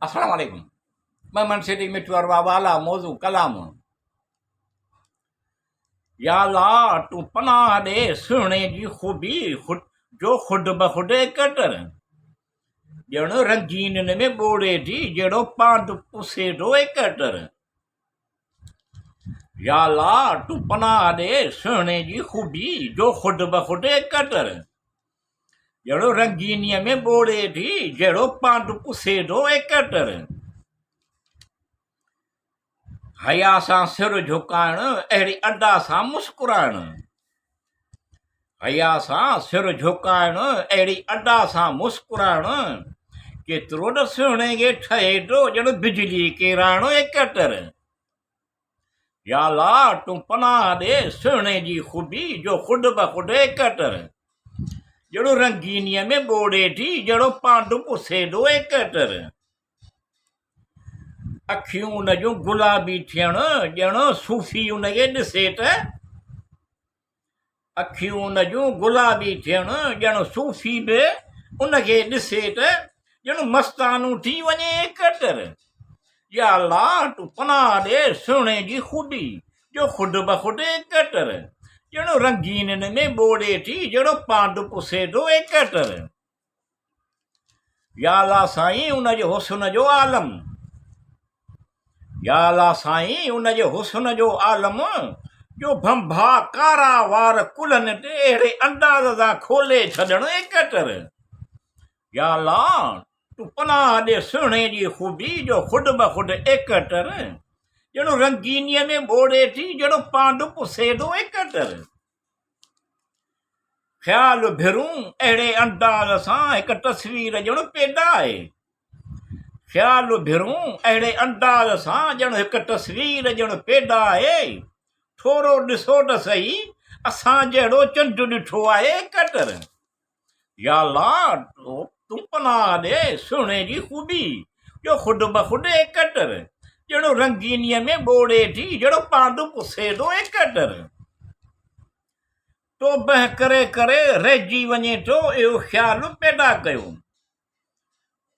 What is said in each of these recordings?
अस्सलाम वालेकुम। मैं मनसिटी मिठुअर वाला मौजू क़लाम। या अल्लाह तू पनाह दे सुहिणे जी खूबी जो खुद बखुद एक़्तर ॼण रंगीन में ॿोड़े थी जहिड़ो पांध पुसे थो एक़्तर। या अल्लाह तू पनाह दे सुहिणे जी खूबी जो खुद बखुद एक़्तर ॼण रंगीनीअ में ॿोड़े थी जहिड़ो पांध पुसे थो एक़्तर। हया सां सिर झुकाइण अहिड़ी अदा सां मुस्कुराइण। हया सां सिर झुकाइण अहिड़ी अदा सां मुस्कुराइण केतिरो न सुहिणे खे ठहे थो ॼण बिजली केराइण एक़्तर। या अल्लाह तूं पनाह दे सुहिणे जी खूबी जो खुद बखुद एक़्तर ॼण रंगीनीअ में ॿोड़े थी जहिड़ो पांध पुसे थो एक़्तर। अखियूं उन जूं गुलाबी थियण ॼण सूफ़ी उनखे ॾिसे त। अखियूं उन जूं गुलाबी थियण ॼण सूफ़ी बि उनखे ॾिसे त ॼण मस्तानू थी वञे एक़्तर। या अल्लाह तूं पनाह ॾे सुहिणे जी खूबी जो खुद बखुद एक़्तर ॼण रंगीननि में ॿोड़े थी जहिड़ो पांध पुसे थो एक़्तर। या अल्लाह साईं उन जे हुस्न जो आलम। या अल्लाह साईं उन जे हुस्न जो आलम जो भंभा कारा वार कुलनि ते अहिड़े अंदाज़ सां खोले छॾण एक़्तर। या अल्लाह तूं पनाह ॾे सुहिणे जी खूबी जो खुद बखुद एक़्तर ॼण रंगीनीअ में ॿोड़े थी जहिड़ो पांध पुसे थो एक़्तर। ख़्याल भिरूं अहिड़े अंदाज़ सां हिकु तस्वीर ॼण पैदा आहे। ख़्याल भिरूं अहिड़े अंदाज़ सां ॼण हिकु तस्वीर ॼण पैदा आहे। थोरो ॾिसो त सही असां जहिड़ो चंड ॾिठो आहे एक़्तर। या अल्लाह तूं पनाह ॾे सुहिणे जी खूबी जो खुद बखुद एक़्तर ॼण रंगीनीअ में ॿोड़े थी जहिड़ो पांध पुसे थो एक़्तर। तो बह करे करे रहिजी वञे थो इहो ख़्याल पैदा कयो।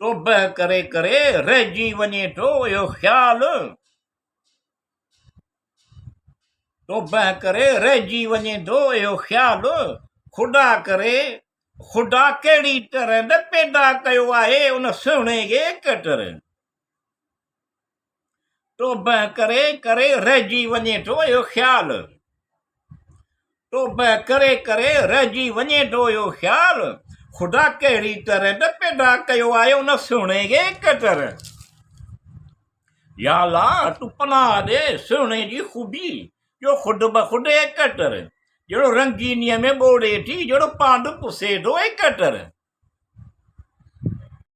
तो बह करे करे रहिजी वञे थो इहो ख़्याल। तो बह करे रहिजी वञे थो इहो ख़्याल ख़ुदा करे ख़ुदा कहिड़ी तरह न पैदा कयो आहे उन सुहिणे खे एक़्तर। तो बह करे करे रहिजी वञे थो इहो ख़्याल। तो बह करे करे रहिजी वञे थो इहो ख़्याल ख़ुदा कहिड़ी तरह न पैदा कयो आहे उन सुहिणे खे एक़्तर। या अल्लाह तूं पनाह ॾे सुहिणे जी खूबी जो खुद बखुद एक़्तर ॼण रंगीनीअ में ॿोड़े थी जहिड़ो पांध पुसे थो एक़्तर।